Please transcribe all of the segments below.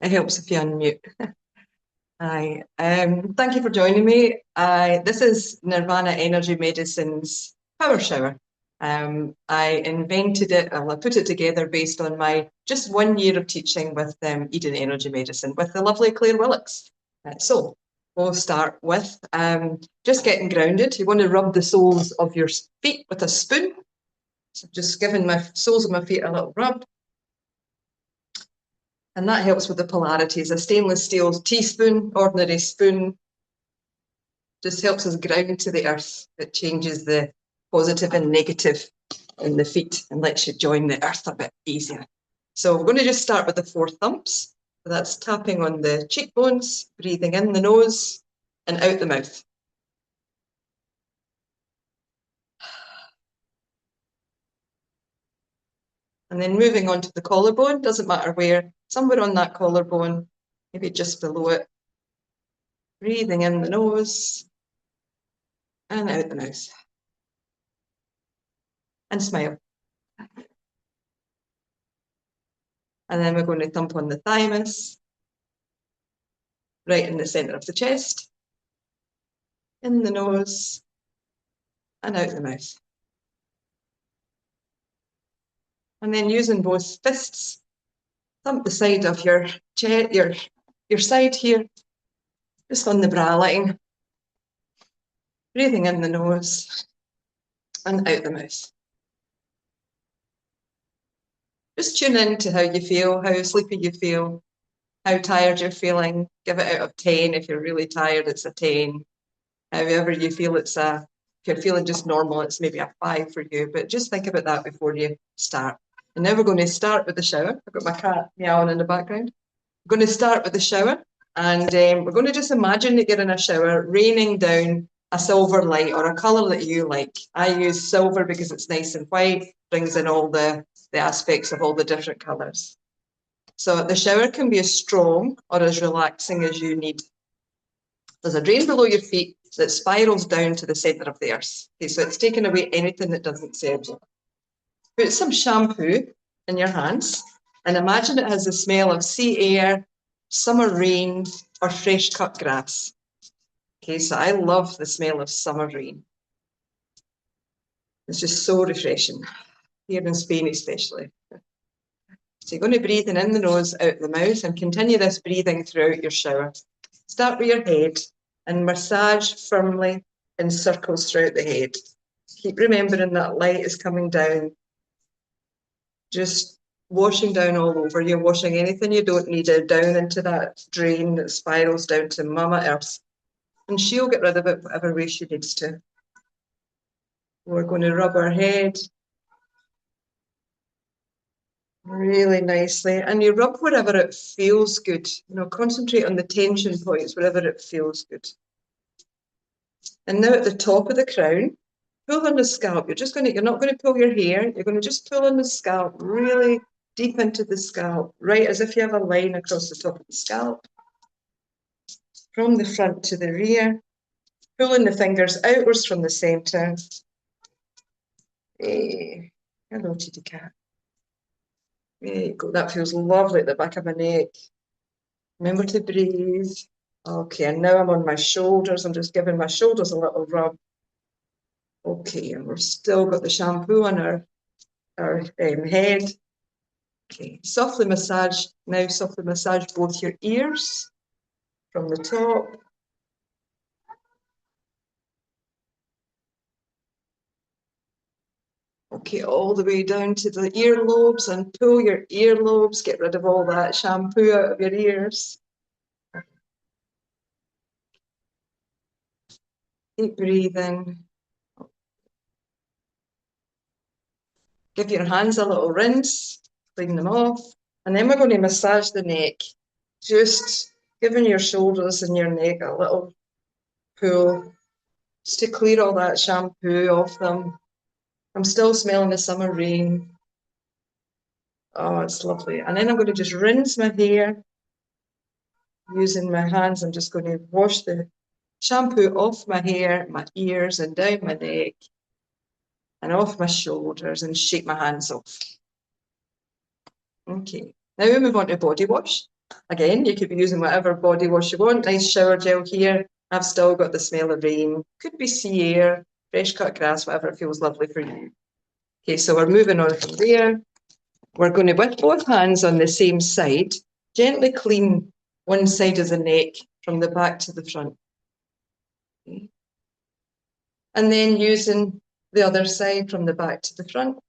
It helps if you unmute. Hi. Thank you for joining me. This is Nirvana Energy Medicine's power shower. I invented it, I put it together based on my just 1 year of teaching with Eden Energy Medicine with the lovely Claire Willocks. So we'll start with just getting grounded. You want to rub the soles of your feet with a spoon. So just giving my soles of my feet a little rub. And that helps with the polarities. A stainless steel teaspoon, ordinary spoon, just helps us ground to the earth. It changes the positive and negative in the feet and lets you join the earth a bit easier. So we're going to just start with the 4 thumps. So that's tapping on the cheekbones, breathing in the nose and out the mouth. And then moving on to the collarbone, doesn't matter where, somewhere on that collarbone, maybe just below it. Breathing in the nose and out the mouth. And smile. And then we're going to thump on the thymus, right in the center of the chest, in the nose, and out the mouth. And then using both fists, thump the side of your chest, your side here, just on the bra line. Breathing in the nose and out the mouth. Just tune in to how you feel, how sleepy you feel, how tired you're feeling. Give it out of 10. If you're really tired, it's a 10. However you feel, if you're feeling just normal, it's maybe a 5 for you. But just think about that before you start. And now we're going to start with the shower. I've got my cat meowing in the background. We're going to start with the shower. And we're going to just imagine that you're in a shower, raining down a silver light or a colour that you like. I use silver because it's nice and white, brings in all the aspects of all the different colours. So the shower can be as strong or as relaxing as you need. There's a drain below your feet that spirals down to the centre of the earth. Okay, so it's taking away anything that doesn't serve you. Put some shampoo in your hands and imagine it has the smell of sea air, summer rain, or fresh cut grass. Okay, so I love the smell of summer rain. It's just so refreshing, here in Spain especially. So you're going to breathe in the nose, out the mouth, and continue this breathing throughout your shower. Start with your head and massage firmly in circles throughout the head. Keep remembering that light is coming down, just washing down all over. You're washing anything you don't need down into that drain that spirals down to Mama Earth. And she'll get rid of it whatever way she needs to. We're going to rub our head really nicely. And you rub wherever it feels good. You know, concentrate on the tension points wherever it feels good. And now at the top of the crown, pull on the scalp. You're not going to pull your hair. You're going to just pull on the scalp, really deep into the scalp, right as if you have a line across the top of the scalp. From the front to the rear, pulling the fingers outwards from the center. Hey, hello, Titty Cat. There you go. That feels lovely at the back of my neck. Remember to breathe. Okay, and now I'm on my shoulders. I'm just giving my shoulders a little rub. Okay, and we've still got the shampoo on our head. Okay, softly massage. Now softly massage both your ears from the top. Okay, all the way down to the earlobes and pull your earlobes. Get rid of all that shampoo out of your ears. Keep breathing. Give your hands a little rinse, clean them off. And then we're going to massage the neck. Just giving your shoulders and your neck a little pull, just to clear all that shampoo off them. I'm still smelling the summer rain. Oh, it's lovely. And then I'm going to just rinse my hair. Using my hands, I'm just going to wash the shampoo off my hair, my ears, and down my neck, and off my shoulders, and shake my hands off. Okay, now we move on to body wash. Again, you could be using whatever body wash you want. Nice shower gel here. I've still got the smell of rain. Could be sea air, fresh cut grass, whatever feels lovely for you. Okay, so we're moving on from there. We're going to, with both hands on the same side, gently clean one side of the neck from the back to the front. Okay. And then using the other side from the back to the front.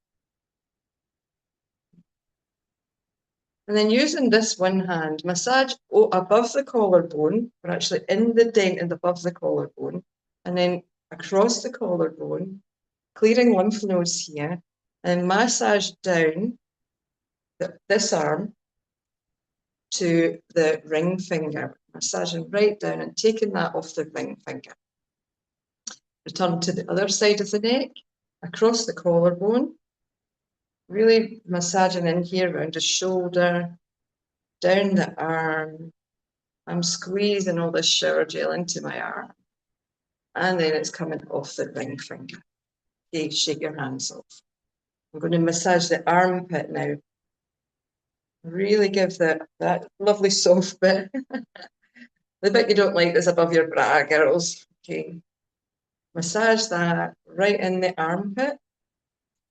And then using this one hand, massage above the collarbone. We're actually in the dent and above the collarbone. And then across the collarbone, clearing lymph nodes here, and massage down this arm to the ring finger, massaging right down and taking that off the ring finger. Return to the other side of the neck, across the collarbone, really massaging in here around the shoulder, down the arm. I'm squeezing all this shower gel into my arm. And then it's coming off the ring finger. Okay, shake your hands off. I'm going to massage the armpit now. Really give that lovely soft bit. The bit you don't like is above your bra, girls. Okay. Massage that right in the armpit.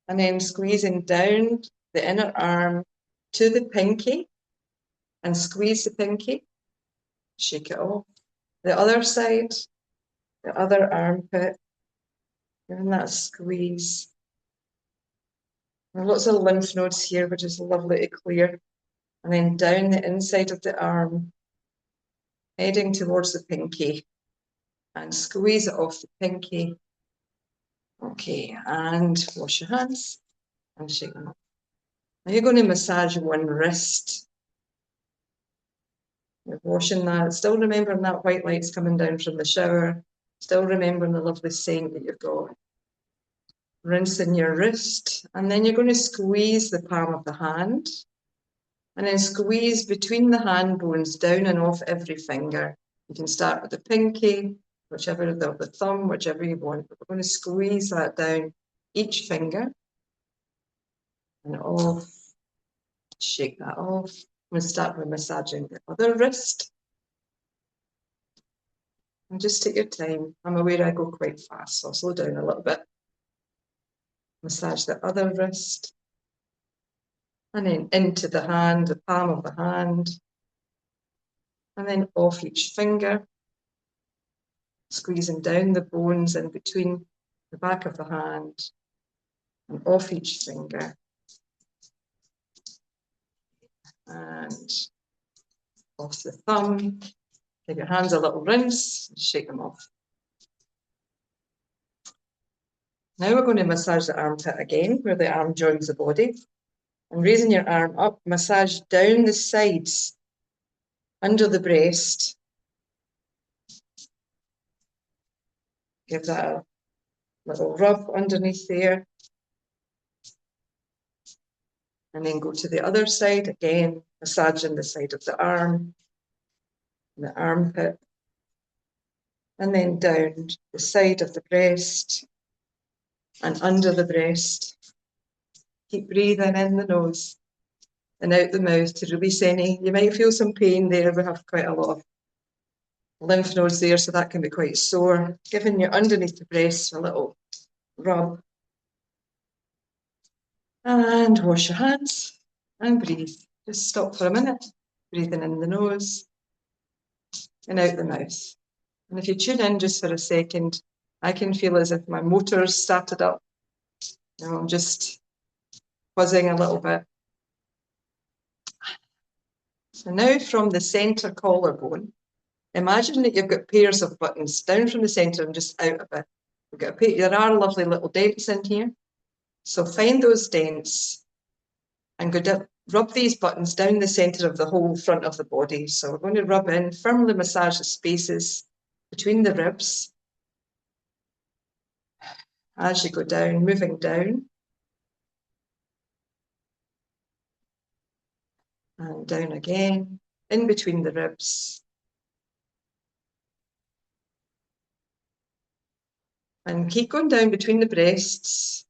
And then squeezing down the inner arm to the pinky. And squeeze the pinky. Shake it off. The other side, the other armpit. Giving that squeeze. There are lots of lymph nodes here, which is lovely to clear. And then down the inside of the arm, heading towards the pinky. And squeeze it off the pinky. Okay, and wash your hands and shake them up. Now you're going to massage one wrist. You're washing that, still remembering that white light's coming down from the shower, still remembering the lovely scent that you've got. Rinsing your wrist, and then you're going to squeeze the palm of the hand, and then squeeze between the hand bones down and off every finger. You can start with the pinky, whichever, the thumb, whichever you want. But we're going to squeeze that down each finger and off. Shake that off. I'm going to start with massaging the other wrist. And just take your time. I'm aware I go quite fast, so I'll slow down a little bit. Massage the other wrist. And then into the hand, the palm of the hand. And then off each finger. Squeezing down the bones in between the back of the hand and off each finger. And off the thumb. Give your hands a little rinse and shake them off. Now we're going to massage the armpit again, where the arm joins the body. And raising your arm up, massage down the sides, under the breast. Give that a little rub underneath there. And then go to the other side again, massaging the side of the arm, the armpit. And then down the side of the breast and under the breast. Keep breathing in the nose and out the mouth to release any. You might feel some pain there. We have quite a lot of lymph nodes there, so that can be quite sore. Giving your underneath the breast a little rub. And wash your hands and breathe. Just stop for a minute. Breathing in the nose and out the mouth. And if you tune in just for a second, I can feel as if my motor's started up. You know, I'm just buzzing a little bit. So now from the center collarbone, imagine that you've got pairs of buttons down from the center and just out a bit. We've got there are lovely little dents in here. So find those dents and go down, rub these buttons down the center of the whole front of the body. So we're going to rub in, firmly massage the spaces between the ribs. As you go down, moving down. And down again, in between the ribs. And keep going down between the breasts.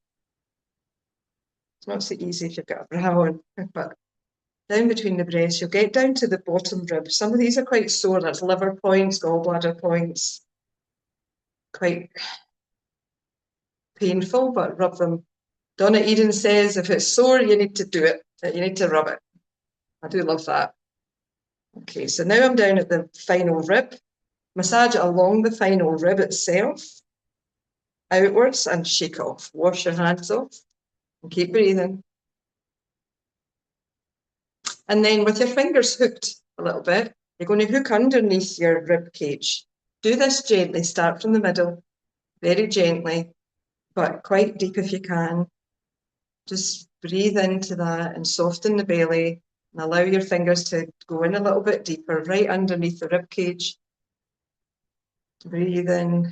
It's not so easy if you've got a bra on, but down between the breasts. You'll get down to the bottom rib. Some of these are quite sore. That's liver points, gallbladder points. Quite painful, but rub them. Donna Eden says, if it's sore, you need to do it. You need to rub it. I do love that. Okay, so now I'm down at the final rib. Massage it along the final rib itself, outwards, and shake off. Wash your hands off and keep breathing. And then with your fingers hooked a little bit, you're going to hook underneath your rib cage. Do this gently. Start from the middle, very gently, but quite deep if you can. Just breathe into that and soften the belly and allow your fingers to go in a little bit deeper, right underneath the rib cage. Breathe in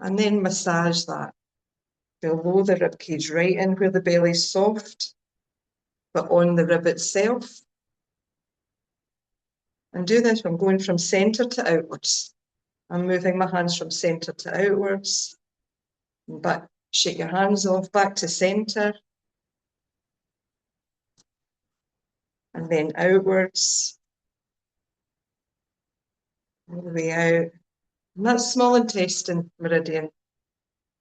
and then massage that below the rib cage, right in where the belly's soft, but on the rib itself. And do this, I'm going from center to outwards. I'm moving my hands from center to outwards. Back, shake your hands off, back to center. And then outwards. All the way out. And that's small intestine meridian.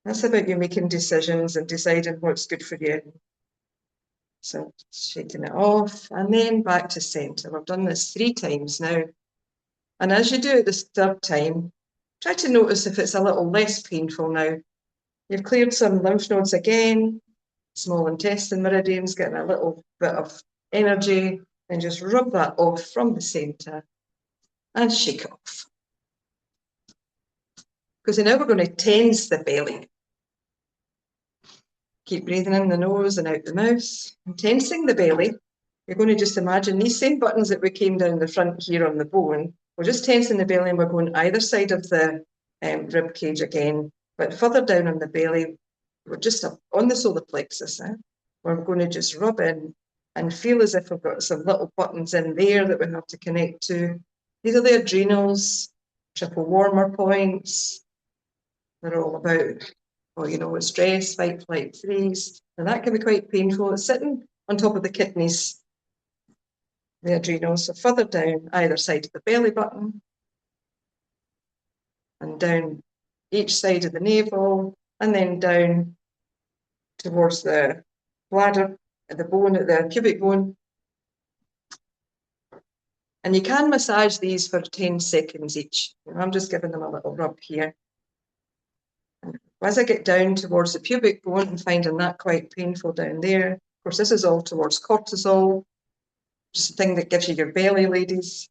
That's about you making decisions and deciding what's good for you. So shaking it off and then back to center. We've done this 3 times now. And as you do it this 3rd time, try to notice if it's a little less painful now. You've cleared some lymph nodes again, small intestine meridians, getting a little bit of energy, and just rub that off from the center and shake it off. Because now we're going to tense the belly. Keep breathing in the nose and out the mouth. And tensing the belly, you're going to just imagine these same buttons that we came down the front here on the bone. We're just tensing the belly and we're going either side of the rib cage again, but further down on the belly, we're just up on the solar plexus. We're going to just rub in and feel as if we've got some little buttons in there that we have to connect to. These are the adrenals, triple warmer points. They're all about, well, you know, stress, fight, flight, freeze. And that can be quite painful. It's sitting on top of the kidneys, the adrenals. So further down either side of the belly button and down each side of the navel and then down towards the bladder, the bone, the pubic bone. And you can massage these for 10 seconds each. I'm just giving them a little rub here. As I get down towards the pubic bone and finding that quite painful down there, of course, this is all towards cortisol, just a thing that gives you your belly, ladies.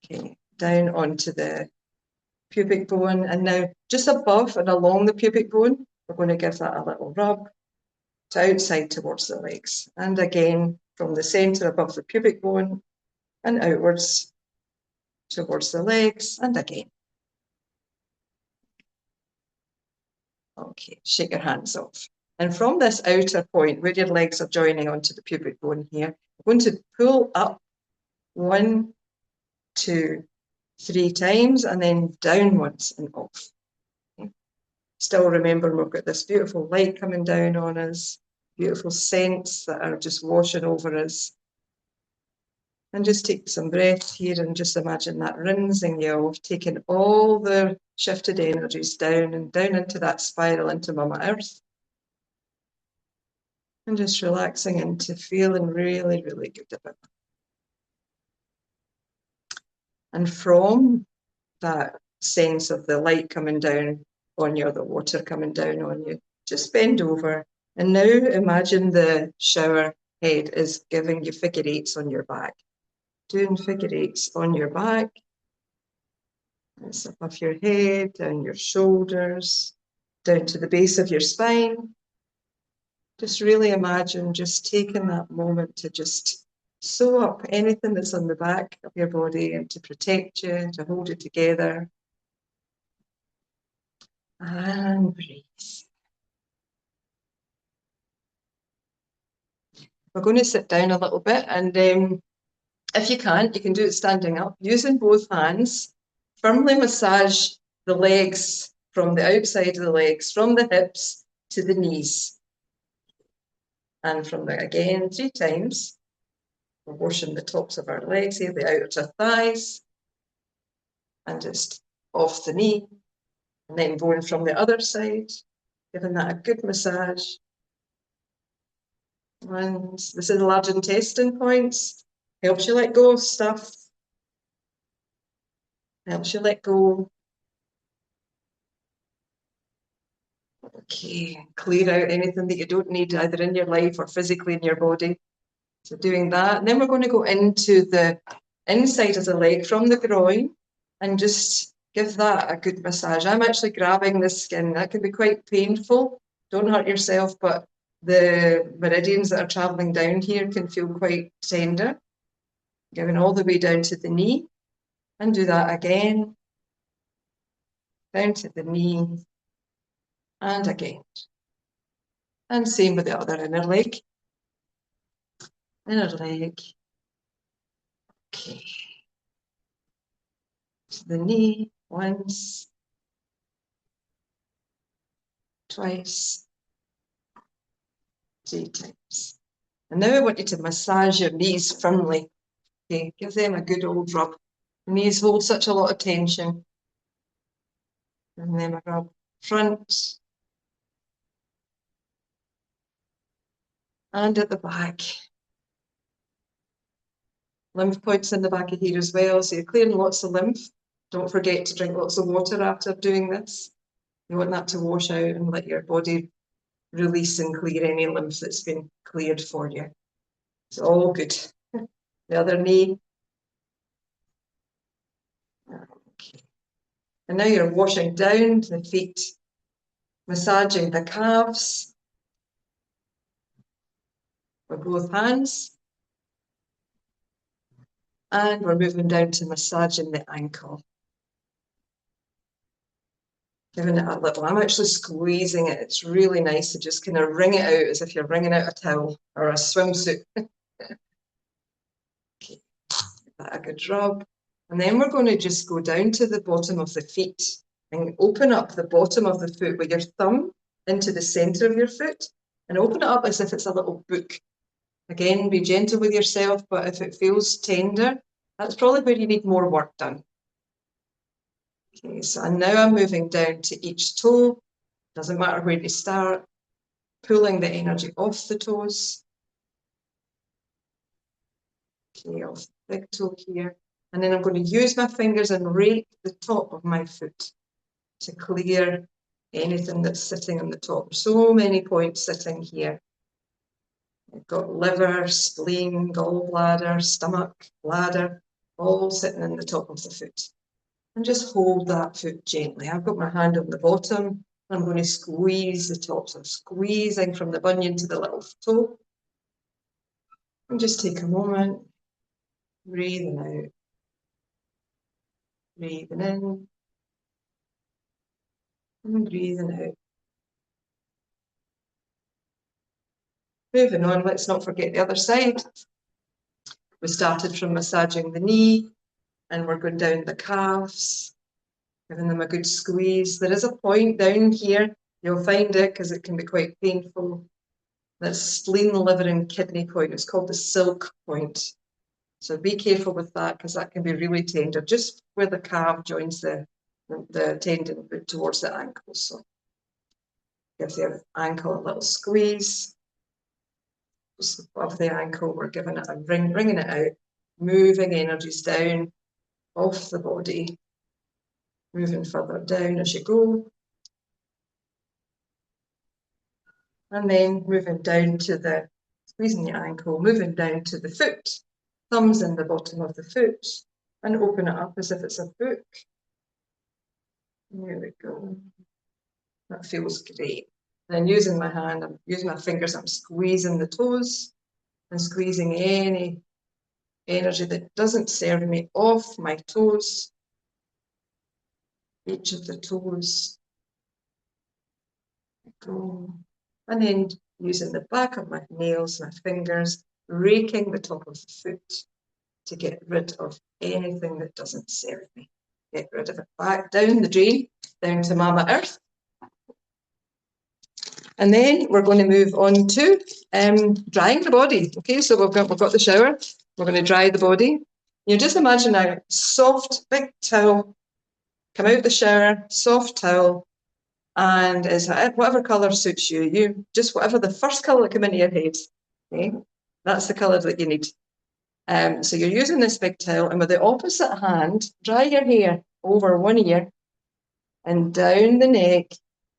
Okay, down onto the pubic bone. And now just above and along the pubic bone, we're going to give that a little rub to outside towards the legs. And again, from the center above the pubic bone and outwards towards the legs and again. Okay, shake your hands off. And from this outer point where your legs are joining onto the pubic bone here, we're going to pull up 1, 2, 3 times and then down once and off. Okay. Still remember we've got this beautiful light coming down on us, beautiful scents that are just washing over us. And just take some breath here and just imagine that rinsing you off, taking all the shifted energies down and down into that spiral into Mama Earth. And just relaxing into feeling really, really good about it. And from that sense of the light coming down on you, or the water coming down on you, just bend over. And now imagine the shower head is giving you figure 8s on your back. Doing figure 8s on your back. It's above your head, down your shoulders, down to the base of your spine. Just really imagine just taking that moment to just sew up anything that's on the back of your body and to protect you, to hold it together. And breathe. We're going to sit down a little bit, and if you can do it standing up, using both hands. Firmly massage the legs from the outside of the legs, from the hips to the knees. And from there again 3 times. We're washing the tops of our legs here, the outer thighs, and just off the knee, and then going from the other side, giving that a good massage. And this is large intestine points. Helps you let go of stuff. Helps you let go. Okay, clear out anything that you don't need either in your life or physically in your body. So doing that. And then we're going to go into the inside of the leg from the groin and just give that a good massage. I'm actually grabbing the skin. That can be quite painful. Don't hurt yourself, but the meridians that are traveling down here can feel quite tender. Going all the way down to the knee, and do that again. Down to the knee, and again. And same with the other inner leg. Inner leg. Okay. To the knee, once, twice, 3 times. And now I want you to massage your knees firmly. Okay, give them a good old rub. The knees hold such a lot of tension. And then a rub front and at the back. Lymph points in the back of here as well, so you're clearing lots of lymph. Don't forget to drink lots of water after doing this. You want that to wash out and let your body release and clear any lymph that's been cleared for you. It's all good. The other knee. Okay. And now you're washing down the feet, massaging the calves with both hands. And we're moving down to massaging the ankle. Giving it a little, I'm actually squeezing it. It's really nice to just kind of wring it out as if you're wringing out a towel or a swimsuit. Okay, give that a good rub. And then we're going to just go down to the bottom of the feet and open up the bottom of the foot with your thumb into the center of your foot and open it up as if it's a little book. Again, be gentle with yourself, but if it feels tender, that's probably where you need more work done. Okay, so and now I'm moving down to each toe. Doesn't matter where you start. Pulling the energy off the toes. Okay, off the big toe here. And then I'm going to use my fingers and rake the top of my foot to clear anything that's sitting on the top. So many points sitting here. I've got liver, spleen, gallbladder, stomach, bladder, all sitting in the top of the foot. And just hold that foot gently. I've got my hand on the bottom. I'm going to squeeze the top. So I'm squeezing from the bunion to the little toe. And just take a moment, breathing out, breathing in, and breathing out. Moving on, let's not forget the other side. We started from massaging the knee, and we're going down the calves, giving them a good squeeze. There is a point down here, you'll find it because it can be quite painful. That's spleen, liver, and kidney point. It's called the silk point. So be careful with that because that can be really tender, just where the calf joins the tendon towards the ankle. So give the ankle a little squeeze. Just above the ankle, we're giving it a wringing it out, moving energies down off the body, moving further down as you go. And then moving down to the, squeezing the ankle, moving down to the foot, thumbs in the bottom of the foot, and open it up as if it's a book. There we go. That feels great. Then using my hand, I'm using my fingers, I'm squeezing the toes and squeezing any energy that doesn't serve me off my toes. Each of the toes. Go. And then using the back of my nails, my fingers, raking the top of the foot to get rid of anything that doesn't serve me. Get rid of it back down the drain, down to Mama Earth. And then we're going to move on to drying the body. Okay, so we've got the shower. We're going to dry the body. You just imagine a soft, big towel, come out the shower, soft towel, and it's whatever colour suits you. You just whatever the first colour that come into your head. Okay, that's the colour that you need. So you're using this big towel, and with the opposite hand, dry your hair over one ear and down the neck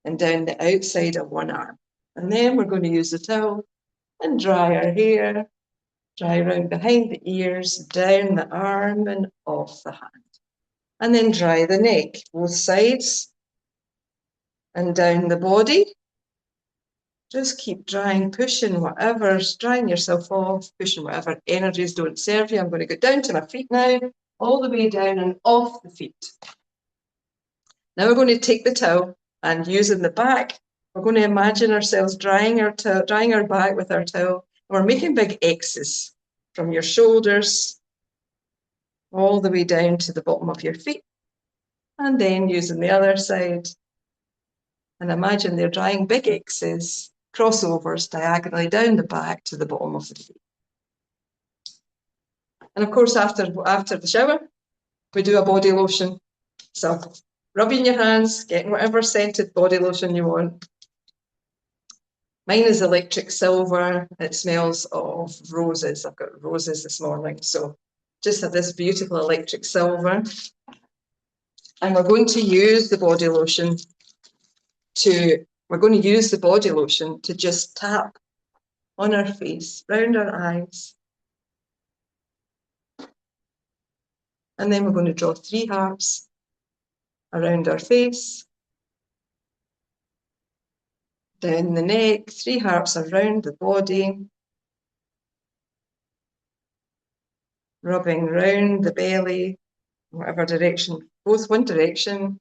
and down the outside of one arm. And then we're going to use the towel and dry our hair, dry around behind the ears, down the arm and off the hand. And then dry the neck, both sides and down the body. Just keep drying, pushing whatever's drying yourself off, pushing whatever energies don't serve you. I'm going to go down to my feet now, all the way down and off the feet. Now we're going to take the towel and using the back, we're going to imagine ourselves drying our back with our towel. We're making big X's from your shoulders all the way down to the bottom of your feet. And then using the other side. And imagine they're drying big X's, crossovers diagonally down the back to the bottom of the feet. And of course, after the shower, we do a body lotion. So rubbing your hands, getting whatever scented body lotion you want. Mine is electric silver. It smells of roses. I've got roses this morning. So just have this beautiful electric silver. And we're going to use the body lotion to just tap on our face, round our eyes. And then we're going to draw 3 hearts around our face, down the neck, 3 hearts around the body, rubbing round the belly, whatever direction, both one direction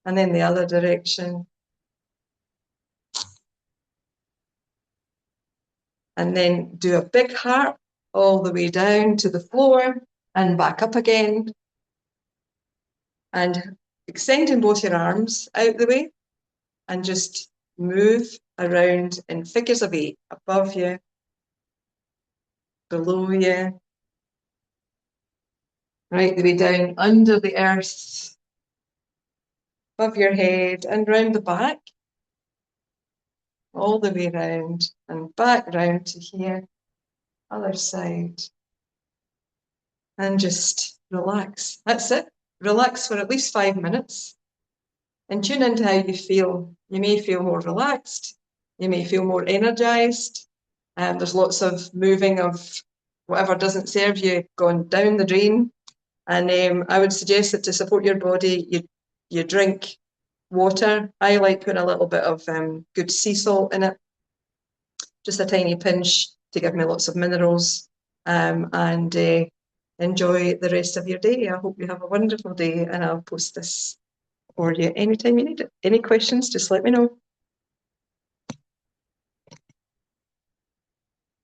and then the other direction. And then do a big heart all the way down to the floor and back up again. And extending both your arms out the way and just move around in figures of 8, above you, below you, right the way down under the earth, above your head and round the back, all the way round and back round to here, other side. And just relax. That's it. Relax for at least 5 minutes and tune into how you feel. You may feel more relaxed. You may feel more energized. There's lots of moving of whatever doesn't serve you going down the drain. And I would suggest that to support your body, you drink water. I like putting a little bit of good sea salt in it, just a tiny pinch to give me lots of minerals, and enjoy the rest of your day. I hope you have a wonderful day, and I'll post this for you anytime you need it. Any questions, just let me know.